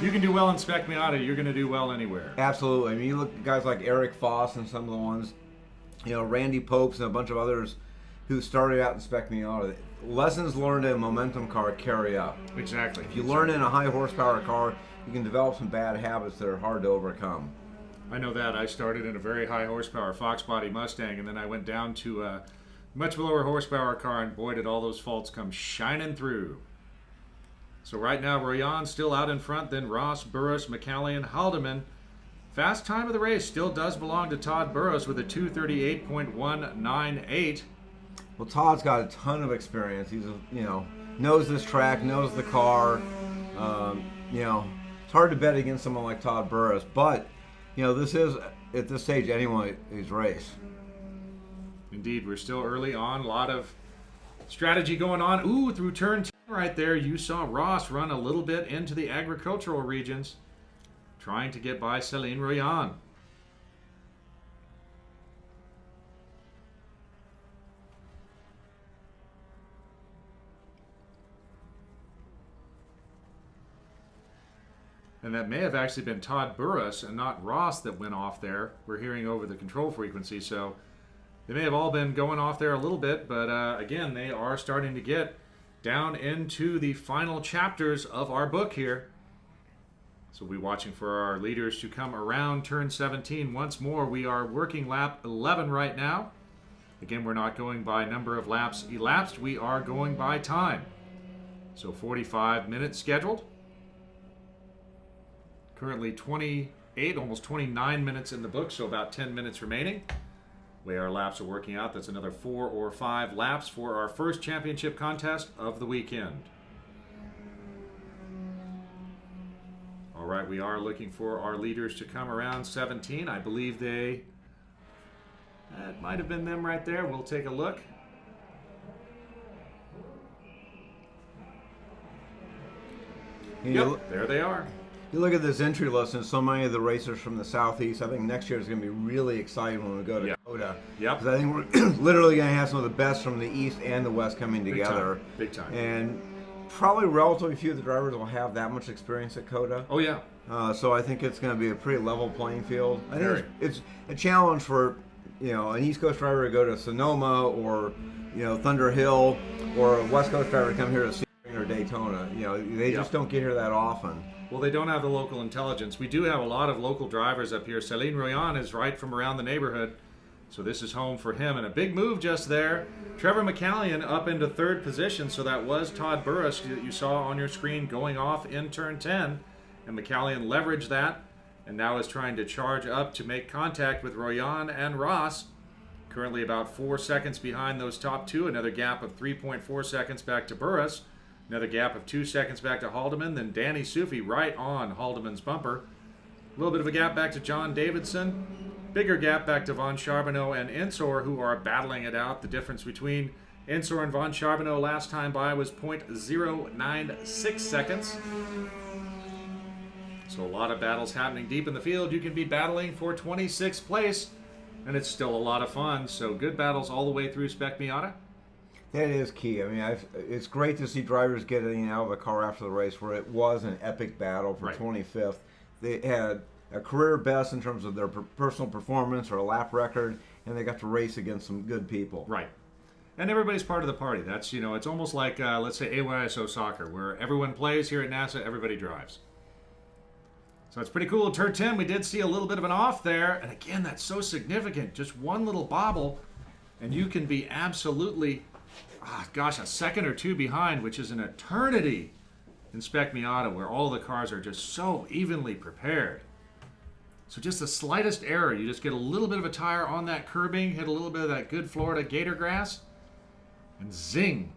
you can do well in Spec Miata, you're going to do well anywhere. Absolutely. I mean, you look at guys like Eric Foss and some of the ones, Randy Popes and a bunch of others who started out in Spec Miata. Lessons learned in a momentum car carry up. Exactly. If you learn in a high horsepower car, you can develop some bad habits that are hard to overcome. I know that. I started in a very high horsepower Fox body Mustang, and then I went down to a much lower horsepower car, and boy, did all those faults come shining through. So right now, Royan still out in front, then Ross, Burris, McCallion, Halderman. Fast time of the race still does belong to Todd Burris with a 2:38.198. Well, Todd's got a ton of experience. He's, knows this track, knows the car. It's hard to bet against someone like Todd Burris, but, this is, at this stage, anyone's race. Indeed, we're still early on. A lot of strategy going on. Ooh, through turn 10 right there, you saw Ross run a little bit into the agricultural regions, trying to get by Celine Rowland. And that may have actually been Todd Burris and not Ross that went off there. We're hearing over the control frequency, so they may have all been going off there a little bit, but again, they are starting to get down into the final chapters of our book here. So we'll be watching for our leaders to come around turn 17 once more. We are working lap 11 right now. Again, we're not going by number of laps elapsed. We are going by time. So 45 minutes scheduled. Currently 28, almost 29 minutes in the book, so about 10 minutes remaining. The way our laps are working out, that's another 4 or 5 laps for our first championship contest of the weekend. All right, we are looking for our leaders to come around 17. I believe that might have been them right there. We'll take a look. Yep, there they are. You look at this entry list and so many of the racers from the Southeast. I think next year is going to be really exciting when we go to Dakota. Yep. Because I think we're literally going to have some of the best from the East and the West coming together. Big time. And probably relatively few of the drivers will have that much experience at COTA. Oh, yeah. So I think it's going to be a pretty level playing field. I think it's a challenge for an East Coast driver to go to Sonoma or Thunder Hill, or a West Coast driver to come here to Sebring or Daytona. They just don't get here that often. Well, they don't have the local intelligence. We do have a lot of local drivers up here. Celine Rowland is right from around the neighborhood, so this is home for him. And a big move just there. Trevor McCallion up into third position, so that was Todd Burris that you saw on your screen going off in turn 10. And McCallion leveraged that and now is trying to charge up to make contact with Rowland and Ross. Currently about 4 seconds behind those top two. Another gap of 3.4 seconds back to Burris. Another gap of 2 seconds back to Halderman. Then Danny Sufi right on Haldeman's bumper. A little bit of a gap back to John Davidson. Bigger gap back to Von Charbonneau and Ensor, who are battling it out. The difference between Ensor and Von Charbonneau last time by was 0.096 seconds. So a lot of battles happening deep in the field. You can be battling for 26th place, and it's still a lot of fun. So good battles all the way through Spec Miata. That is key. I mean, it's great to see drivers getting out of the car after the race where it was an epic battle for 25th. They had a career best in terms of their personal performance or a lap record, and they got to race against some good people. Right. And everybody's part of the party. That's, you know, it's almost like, let's say, AYSO soccer, where everyone plays. Here at NASA, everybody drives. So it's pretty cool. Turn 10, we did see a little bit of an off there. And again, that's so significant. Just one little bobble, and you can be absolutely, a second or two behind, which is an eternity in Spec Miata, where all the cars are just so evenly prepared. So just the slightest error, you just get a little bit of a tire on that curbing, hit a little bit of that good Florida gator grass, and zing.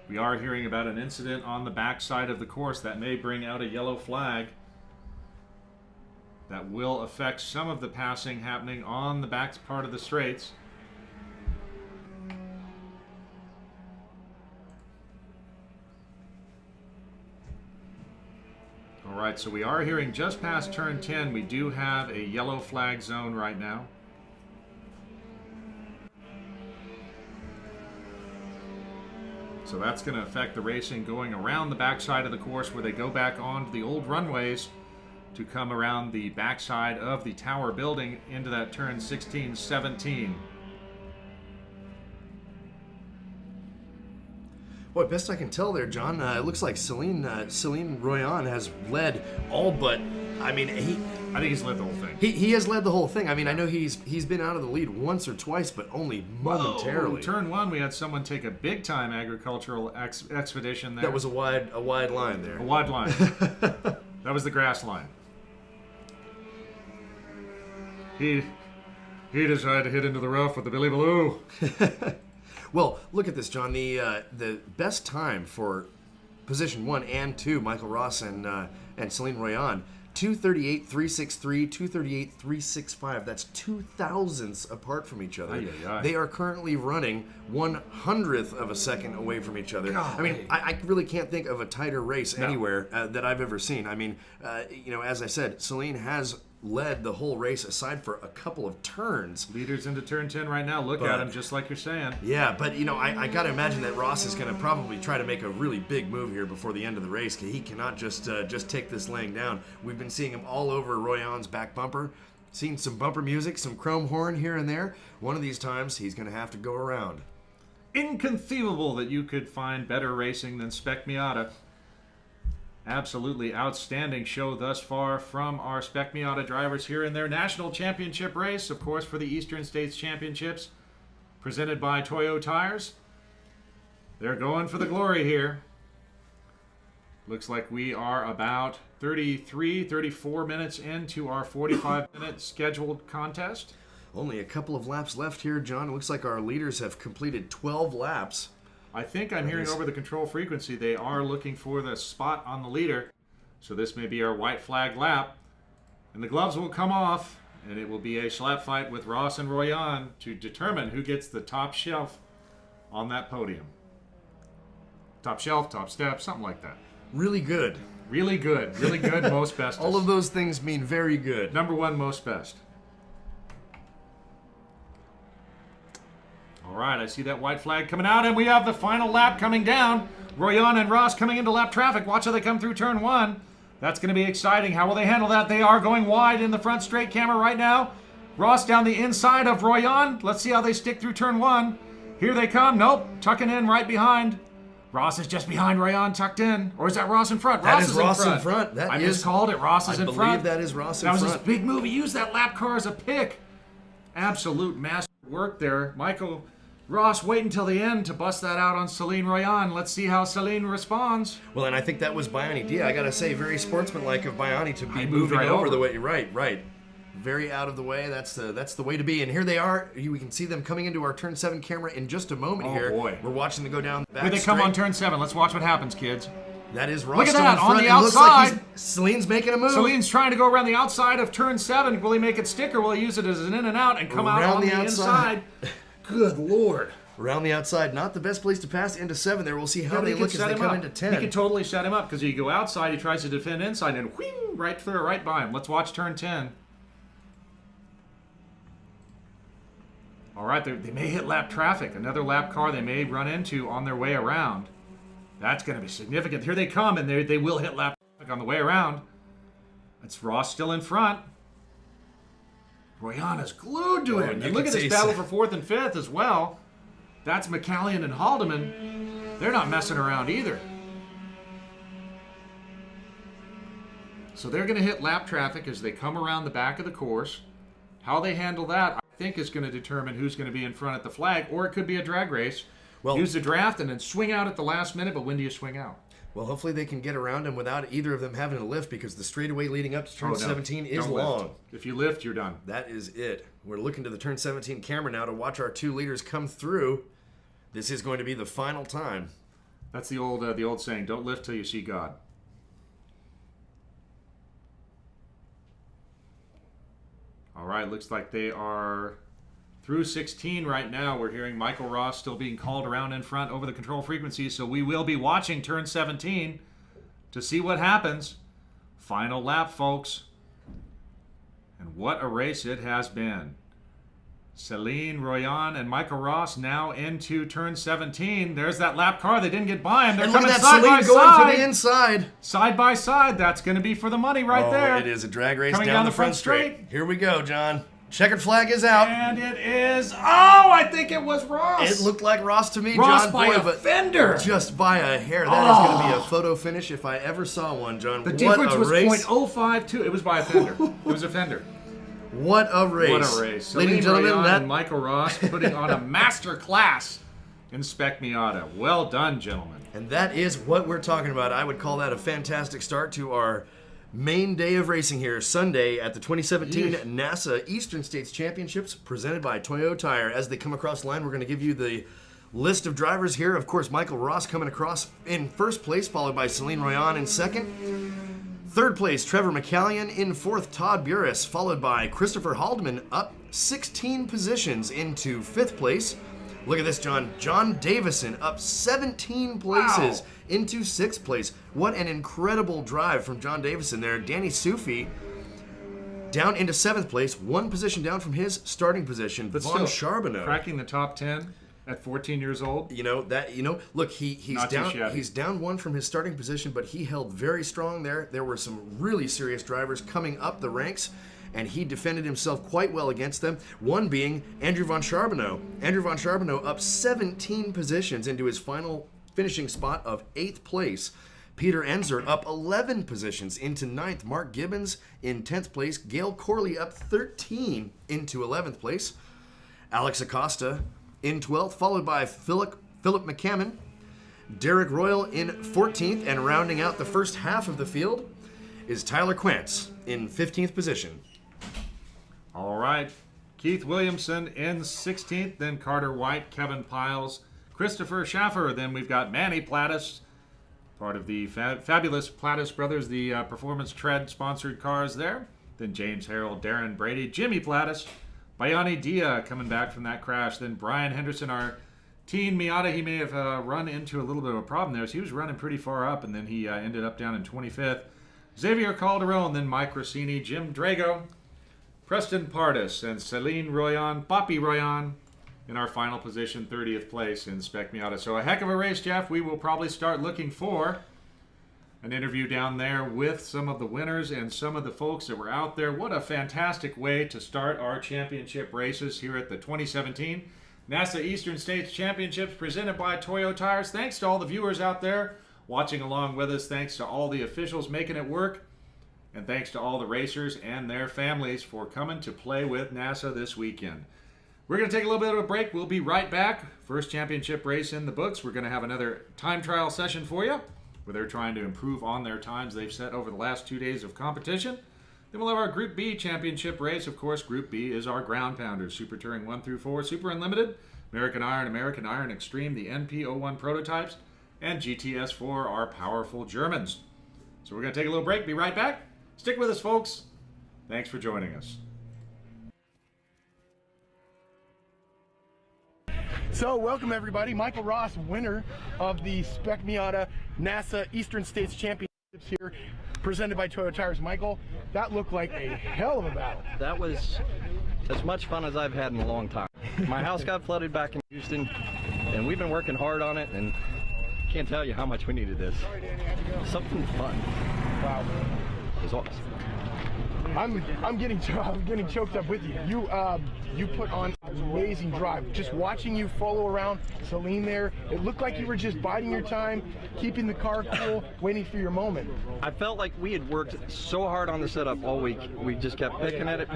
We are hearing about an incident on the backside of the course that may bring out a yellow flag that will affect some of the passing happening on the back part of the straights. All right, so we are hearing just past turn 10, we do have a yellow flag zone right now. So that's going to affect the racing going around the backside of the course, where they go back onto the old runways to come around the backside of the tower building into that turn 16, 17. Boy, best I can tell there, John, it looks like Celine Rowland has led all but, I mean, I think he's led the whole thing. He has led the whole thing. I mean, I know he's been out of the lead once or twice, but only momentarily. Whoa, turn 1, we had someone take a big-time agricultural expedition there. That was a wide line there. A wide line. That was the grass line. He decided to hit into the rough with the Billy Baloo. Well, look at this, John. The best time for position 1 and 2, Michael Ross and Celine Rowland, 2:38.363, 2:38.365. That's 0.02 apart from each other. They are currently running 1/100th of a second away from each other. Golly. I mean, I really can't think of a tighter race anywhere that I've ever seen. I mean, you know, as I said, Celine has led the whole race aside for a couple of turns. Leaders into turn 10 right now. Look at him, just like you're saying. Yeah, but you know, I got to imagine that Ross is going to probably try to make a really big move here before the end of the race. He cannot just take this laying down. We've been seeing him all over Royan's back bumper, seen some bumper music, some chrome horn here and there. One of these times, he's going to have to go around. Inconceivable that you could find better racing than Spec Miata. Absolutely outstanding show thus far from our Spec Miata drivers here in their national championship race, of course, for the Eastern States Championships, presented by Toyo tires. They're going for the glory here. Looks like we are about 34 minutes into our 45-minute scheduled contest. Only a couple of laps left here, John. It looks like our leaders have completed 12 laps. I think I'm hearing over the control frequency they are looking for the spot on the leader. So this may be our white flag lap. And the gloves will come off, and it will be a slap fight with Ross and Rowland to determine who gets the top shelf on that podium. Top shelf, top step, something like that. Really good. Really good. Really good, most best. All of those things mean very good. Number 1, most best. All right, I see that white flag coming out, and we have the final lap coming down. Rowland and Ross coming into lap traffic. Watch how they come through turn 1. That's going to be exciting. How will they handle that? They are going wide in the front straight camera right now. Ross down the inside of Rowland. Let's see how they stick through turn 1. Here they come. Nope, tucking in right behind. Ross is just behind Rowland, tucked in. Or is that Ross in front? That is Ross in front. I miscalled it. Ross is in front. I believe that is Ross in front. That was his big move. He used that lap car as a pick. Absolute master work there. Michael Ross, wait until the end to bust that out on Celine Rowland. Let's see how Celine responds. Well, and I think that was Biani D. I gotta say, very sportsmanlike of Biani to be moved moving right over over. the way. Right. Very out of the way. That's the way to be. And here they are. We can see them coming into our turn 7 camera in just a moment here. Boy. We're watching them go down the back Here they come straight. on turn 7. Let's watch what happens, kids. That is Ross. Look at still that, in front. on the It looks like outside. Celine's making a move. Celine's trying to go around the outside of turn 7. Will he make it stick, or will he use it as an in and out and come out Around on the the outside. inside? Good Lord. Around the outside, not the best place to pass into 7 there. We'll see how they look as they come into 10. He can totally set him up, because you go outside, he tries to defend inside, and whing, right through, right by him. Let's watch turn 10. All right, they may hit lap traffic. Another lap car they may run into on their way around. That's going to be significant. Here they come, and they will hit lap traffic. on the way around. It's Ross still in front. Royan is glued to him. And look at this battle for 4th and 5th as well. That's McCallion and Halderman. They're not messing around either. So they're going to hit lap traffic as they come around the back of the course. How they handle that, I think, is going to determine who's going to be in front at the flag, or it could be a drag race. Well, use the draft and then swing out at the last minute, but when do you swing out? Well, hopefully they can get around him without either of them having to lift, because the straightaway leading up to turn 17 is long. Lift. If you lift, you're done. That is it. We're looking to the turn 17 camera now to watch our 2 leaders come through. This is going to be the final time. That's the old saying, don't lift till you see God. All right, looks like they are through 16 right now. We're hearing Michael Ross still being called around in front over the control frequency, so we will be watching turn 17 to see what happens. Final lap, folks. And what a race it has been. Celine Rowland and Michael Ross now into turn 17. There's that lap car. They didn't get by him. They're and look coming at that side Celine by going side. for the inside. Side by side. That's going to be for the money right there. It is a drag race coming down the front straight. Here we go, John. Checkered flag is out. And it is... Oh, I think it was Ross. It looked like Ross to me, Ross John. by a fender. Just by a hair. That is going to be a photo finish if I ever saw one, John. The difference was .052. It was by a fender. It was a fender. What a race. What a race. Ladies and gentlemen, and Michael Ross putting on a master class in Spec Miata. Well done, gentlemen. And that is what we're talking about. I would call that a fantastic start to our main day of racing here, Sunday at the 2017 NASA Eastern States Championships presented by Toyo Tire. As they come across the line, we're going to give you the list of drivers here. Of course, Michael Ross coming across in first place, followed by Celine Rowland in second. Third place, Trevor McCallion. In fourth, Todd Burris, followed by Christopher Halderman, up 16 positions into fifth place. Look at this, John. John Davison up 17 places into sixth place. What an incredible drive from John Davison there. Danny Sufi down into seventh place, 1 position down from his starting position. But Von still, Charbonneau cracking the top 10 at 14 years old. Look, he's down 1 from his starting position, but he held very strong there. There were some really serious drivers coming up the ranks, and he defended himself quite well against them, one being Andrew Von Charbonneau. Andrew Von Charbonneau up 17 positions into his final finishing spot of 8th place. Peter Enzer up 11 positions into 9th. Mark Gibbons in 10th place. Gail Corley up 13 into 11th place. Alex Acosta in 12th, followed by Philip McCammon. Derek Royal in 14th, and rounding out the first half of the field is Tyler Quantz in 15th position. All right. Keith Williamson in 16th, then Carter White, Kevin Piles, Christopher Schaffer. Then we've got Manny Plattis, part of the fabulous Plattis brothers, the Performance Tread sponsored cars there. Then James Harrell, Darren Brady, Jimmy Plattis, Bayani Dia coming back from that crash. Then Brian Henderson, our teen Miata. He may have run into a little bit of a problem there. So he was running pretty far up, and then he ended up down in 25th. Xavier Calderon, then Mike Rossini, Jim Drago, Preston Pardis, and Celine Rowland, Poppy Rowland in our final position, 30th place in Spec Miata. So a heck of a race, Jeff. We will probably start looking for an interview down there with some of the winners and some of the folks that were out there. What a fantastic way to start our championship races here at the 2017 NASA Eastern States Championships presented by Toyo Tires. Thanks to all the viewers out there watching along with us. Thanks to all the officials making it work. And thanks to all the racers and their families for coming to play with NASA this weekend. We're going to take a little bit of a break. We'll be right back. First championship race in the books. We're going to have another time trial session for you, where they're trying to improve on their times they've set over the last 2 days of competition. Then we'll have our Group B championship race. Of course, Group B is our ground pounders, Super Touring 1 through 4, Super Unlimited, American Iron Extreme, the NP01 prototypes, and GTS4, our powerful Germans. So we're going to take a little break. Be right back. Stick with us, folks. Thanks for joining us. So, welcome everybody. Michael Ross, winner of the Spec Miata NASA Eastern States Championships here, presented by Toyo Tires. Michael, that looked like a hell of a battle. That was as much fun as I've had in a long time. My house got flooded back in Houston, and we've been working hard on it, and can't tell you how much we needed this. Something fun. Wow. It was awesome. I'm getting choked up with you. You put on an amazing drive. Just watching you follow around Celine there, it looked like you were just biding your time, keeping the car cool, waiting for your moment. I felt like we had worked so hard on the setup all week. We just kept picking at it.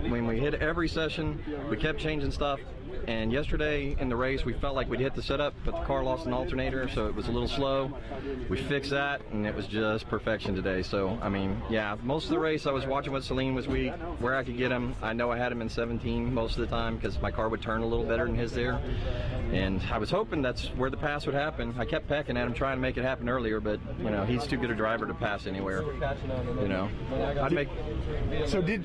When we hit every session, we kept changing stuff. And yesterday in the race, we felt like we'd hit the setup, but the car lost an alternator, so it was a little slow. We fixed that, and it was just perfection today. So, I mean, yeah, most of the race I was watching what Celine was weak, where I could get him. I know I had him in 17 most of the time because my car would turn a little better than his there. And I was hoping that's where the pass would happen. I kept pecking at him, trying to make it happen earlier, but, you know, he's too good a driver to pass anywhere. You know, I'd make... So did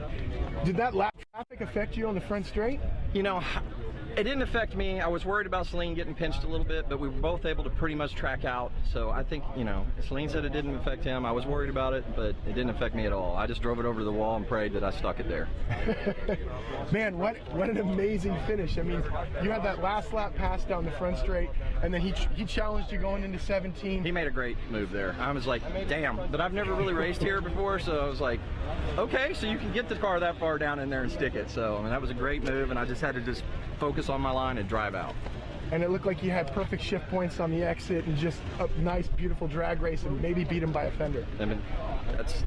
that lap traffic affect you on the front straight? You know, it didn't affect me. I was worried about Celine getting pinched a little bit, but we were both able to pretty much track out. So I think, you know, Celine said it didn't affect him. I was worried about it, but it didn't affect me at all. I just drove it over to the wall and prayed that I stuck it there. Man, what an amazing finish. I mean, you had that last lap pass down the front straight, and then he challenged you going into 17. He made a great move there. I was like, damn, but I've never really raced here before, so I was like, okay, so you can get the car that far down in there and stick it. So, I mean, that was a great move, and I just had to just focus on my line and drive out. And it looked like you had perfect shift points on the exit and just a nice, beautiful drag race and maybe beat him by a fender. I mean,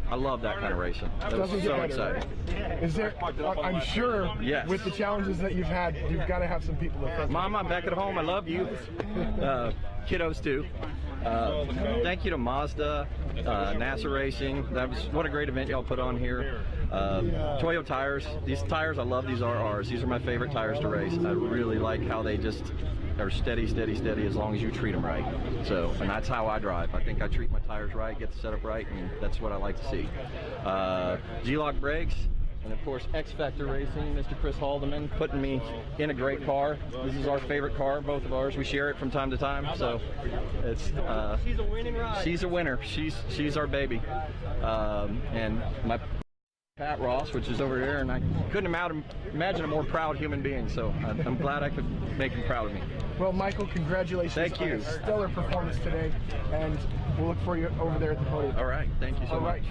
I love that kind of racing. That was so exciting. Right? Is there, I'm sure, yes, with the challenges that you've had, you've got to have some people to front. Mama, back at home, I love you. Kiddos too. Thank you to Mazda, Nasser Racing. That was, what a great event y'all put on here. Toyo tires. These tires, I love these RRs. These are my favorite tires to race. I really like how they just are steady as long as you treat them right. So, and that's how I drive. I think I treat my tires right, get the setup right, and that's what I like to see. G-Lock brakes. And of course, X Factor Racing, Mr. Chris Halderman, putting me in a great car. This is our favorite car, both of ours. We share it from time to time, so it's she's a winning ride. She's a winner. She's our baby. And my Pat Ross, which is over there, and I couldn't imagine a more proud human being. So I'm glad I could make him proud of me. Well, Michael, congratulations. Thank you. On a stellar performance today, and we'll look for you over there at the podium. All right, thank you so much.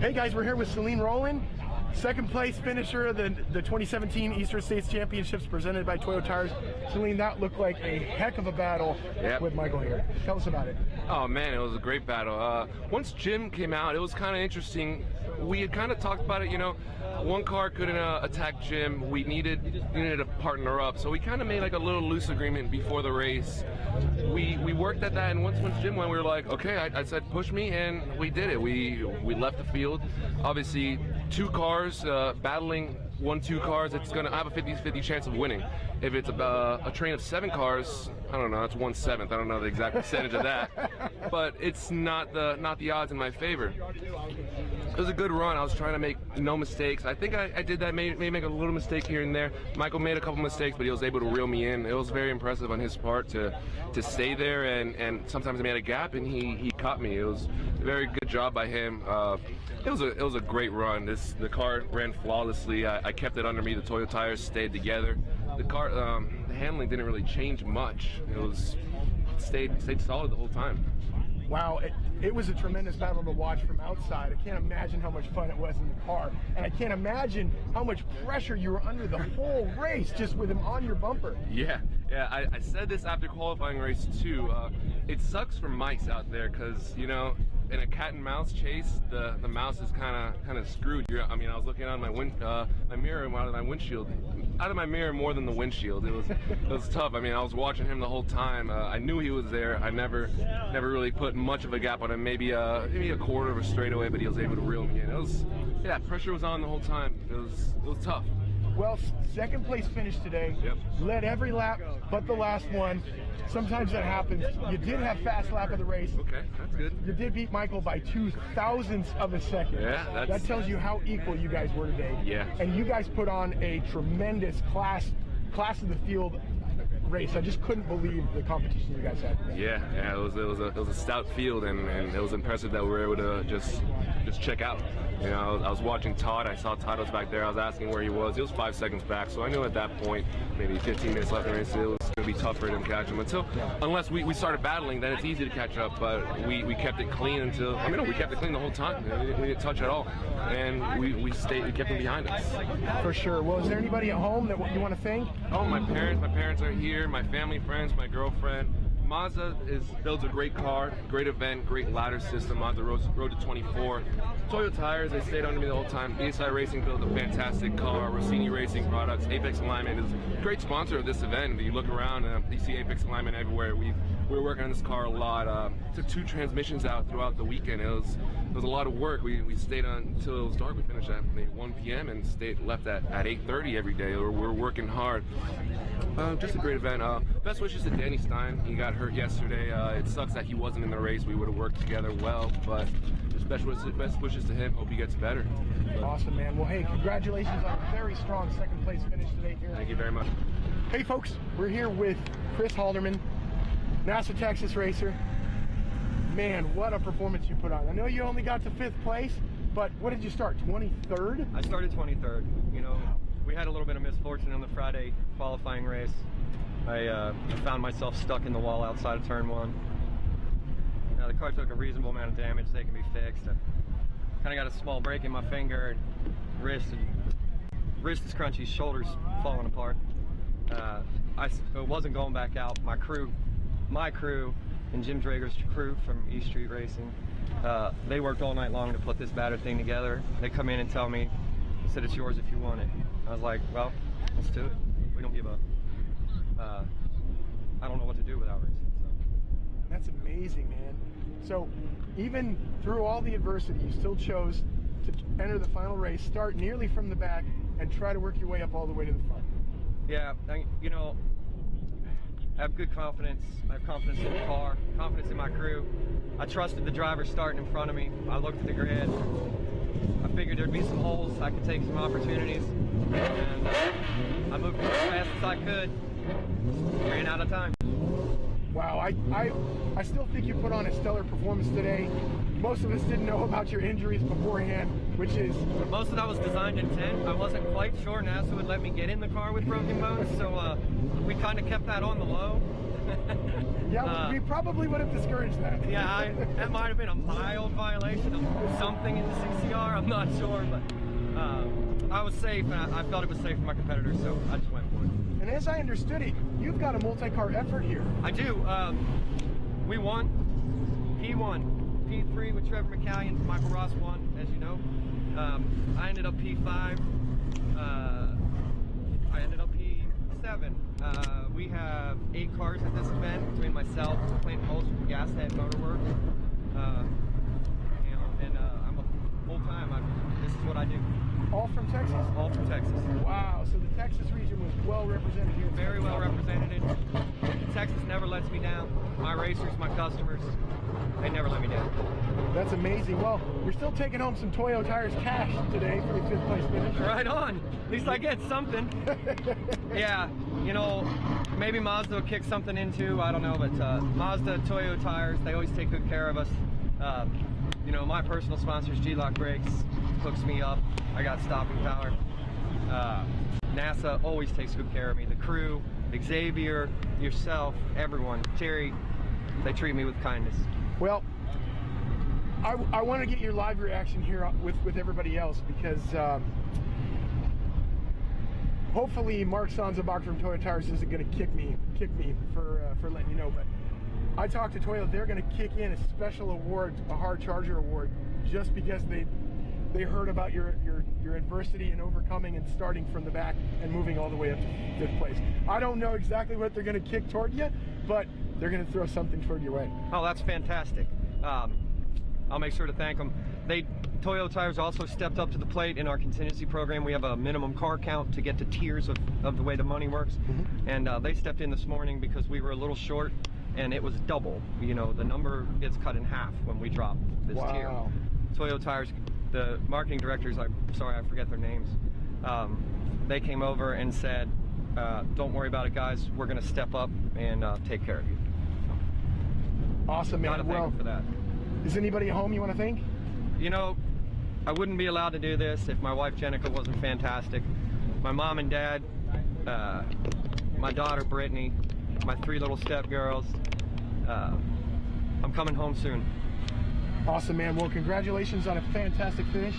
Hey guys, we're here with Celine Rowland, second place finisher of the 2017 Eastern States Championships presented by Toyo Tires. Celine, that looked like a heck of a battle with Michael here. Tell us about it. Oh man, it was a great battle. Once Jim came out, it was kind of interesting. We had kind of talked about it, you know, one car couldn't attack Jim. We needed a partner up, so we kind of made like a little loose agreement before the race. We worked at that, and once Jim went, we were like, okay, I said push me, and we did it. We left the field. Obviously, two cars battling 1-2 cars, it's gonna have a 50-50 chance of winning. If it's a train of 7 cars, I don't know, that's 1/7. I don't know the exact percentage of that, but it's not the odds in my favor. It was a good run. I was trying to make no mistakes. I think I did that, maybe make a little mistake here and there. Michael made a couple mistakes, but he was able to reel me in. It was very impressive on his part to stay there, and sometimes I made a gap, and he caught me. It was a very good job by him. It was a great run. The car ran flawlessly. I kept it under me. The Toyo tires stayed together. The car, the handling didn't really change much. It stayed solid the whole time. Wow, it was a tremendous battle to watch from outside. I can't imagine how much fun it was in the car, and I can't imagine how much pressure you were under the whole race just with him on your bumper. Yeah. I said this after qualifying race 2. It sucks for mice out there because, you know, in a cat and mouse chase, the mouse is kind of screwed. I mean, I was looking out my mirror out of my windshield, out of my mirror more than the windshield. It was tough. I mean, I was watching him the whole time. I knew he was there. I never really put much of a gap on him. Maybe a quarter of a straightaway, but he was able to reel me in. Pressure was on the whole time. It was tough. Well, second place finish today. Yep. Led every lap but the last one. Sometimes that happens. You did have fast lap of the race. Okay, that's good. You did beat Michael by 0.02 of a second. Yeah, that tells you how equal you guys were today. Yeah. And you guys put on a tremendous class of the field race. I just couldn't believe the competition you guys had today. Yeah. It was a stout field, and it was impressive that we were able to just check out. You know, I was watching Todd. I saw Todd was back there. I was asking where he was. He was 5 seconds back, so I knew at that point, maybe 15 minutes left in the race, it was going to be tough for him to catch him. Unless we started battling, then it's easy to catch up. But we kept it clean until, I mean, no, we kept it clean the whole time. We didn't touch at all, and we kept him behind us. For sure. Well, is there anybody at home that you want to thank? Oh, my parents are here. My family, friends, my girlfriend. Mazda builds a great car, great event, great ladder system. Mazda Road to 24. Toyo tires, they stayed under me the whole time. BSI Racing built a fantastic car. Rossini Racing Products. Apex Alignment is a great sponsor of this event. You look around and you see Apex Alignment everywhere. We were working on this car a lot. Took 2 transmissions out throughout the weekend. It was a lot of work. We stayed on until it was dark. We finished at maybe 1 p.m. and left at 8:30 every day. We're working hard. Just a great event. Best wishes to Danny Stein. He got hurt yesterday. It sucks that he wasn't in the race. We would have worked together well, but just best wishes to him. Hope he gets better. Awesome, man. Well, hey, congratulations on a very strong second place finish today here. Thank you very much. Hey, folks, we're here with Chris Halderman, Nasser, Texas racer. Man, what a performance you put on. I know you only got to 5th place, but what did you start, 23rd? I started 23rd. You know, we had a little bit of misfortune on the Friday qualifying race. I found myself stuck in the wall outside of turn 1. Now the car took a reasonable amount of damage. They can be fixed. I kind of got a small break in my finger, and wrist is crunchy, shoulders falling apart. It wasn't going back out. My crew, and Jim Drager's crew from East Street Racing, they worked all night long to put this battered thing together. They come in and tell me, they said, it's yours if you want it. I was like, well, let's do it. We don't give up. I don't know what to do without racing. So. That's amazing, man. So even through all the adversity, you still chose to enter the final race, start nearly from the back, and try to work your way up all the way to the front. Yeah, you know, I have good confidence. I have confidence in the car, confidence in my crew. I trusted the driver starting in front of me. I looked at the grid. I figured there'd be some holes. I could take some opportunities. And I moved as fast as I could. Ran out of time. Wow, I still think you put on a stellar performance today. Most of us didn't know about your injuries beforehand, which is... Most of that was designed intent. I wasn't quite sure NASA would let me get in the car with broken bones, so we kind of kept that on the low. Yeah, we probably would have discouraged that. Yeah, that might have been a mild violation of something in the CCR, I'm not sure, but I was safe, and I felt it was safe for my competitors, so I just went for it. And as I understood it, you've got a multi-car effort here. I do. We won. P1. P3 with Trevor McCallion. Michael Ross won, as you know. I ended up P5. I ended up P7. We have 8 cars at this event between myself, Clint Holst from Gashead Motorworks. I'm a full-time. This is what I do. All from Texas? All from Texas. Wow, so the Texas region was well represented here. Very well represented. Texas never lets me down. My racers, my customers, they never let me down. That's amazing. Well, you're still taking home some Toyo Tires cash today for your 5th place finish. Right on. At least I get something. Yeah, you know, maybe Mazda will kick something into, I don't know, but Mazda, Toyo Tires, they always take good care of us. You know, my personal sponsors, G-Lock Brakes, hooks me up. I got stopping power. NASA always takes good care of me. The crew, Xavier, yourself, everyone, Terry, they treat me with kindness. Well, I want to get your live reaction here with everybody else, because hopefully Mark Sanzabach from Toyo Tires isn't going to kick me for letting you know, but I talked to Toyo. They're going to kick in a special award, a hard charger award, just because they heard about your adversity and overcoming and starting from the back and moving all the way up to 5th place. I don't know exactly what they're going to kick toward you, but they're going to throw something toward your way. Oh, that's fantastic. I'll make sure to thank them. Toyo Tires also stepped up to the plate in our contingency program. We have a minimum car count to get to tiers of the way the money works. Mm-hmm. And they stepped in this morning because we were a little short, and it was double. You know, the number gets cut in half when we drop this tier. Toyo Tires, the marketing directors, I'm sorry, I forget their names, they came over and said, don't worry about it, guys. We're going to step up and take care of you. Awesome, man. Gotta thank them for that. Is anybody at home you want to thank? You know, I wouldn't be allowed to do this if my wife Jenica wasn't fantastic. My mom and dad, my daughter Brittany, my 3 little step girls. I'm coming home soon. Awesome, man. Well, congratulations on a fantastic finish.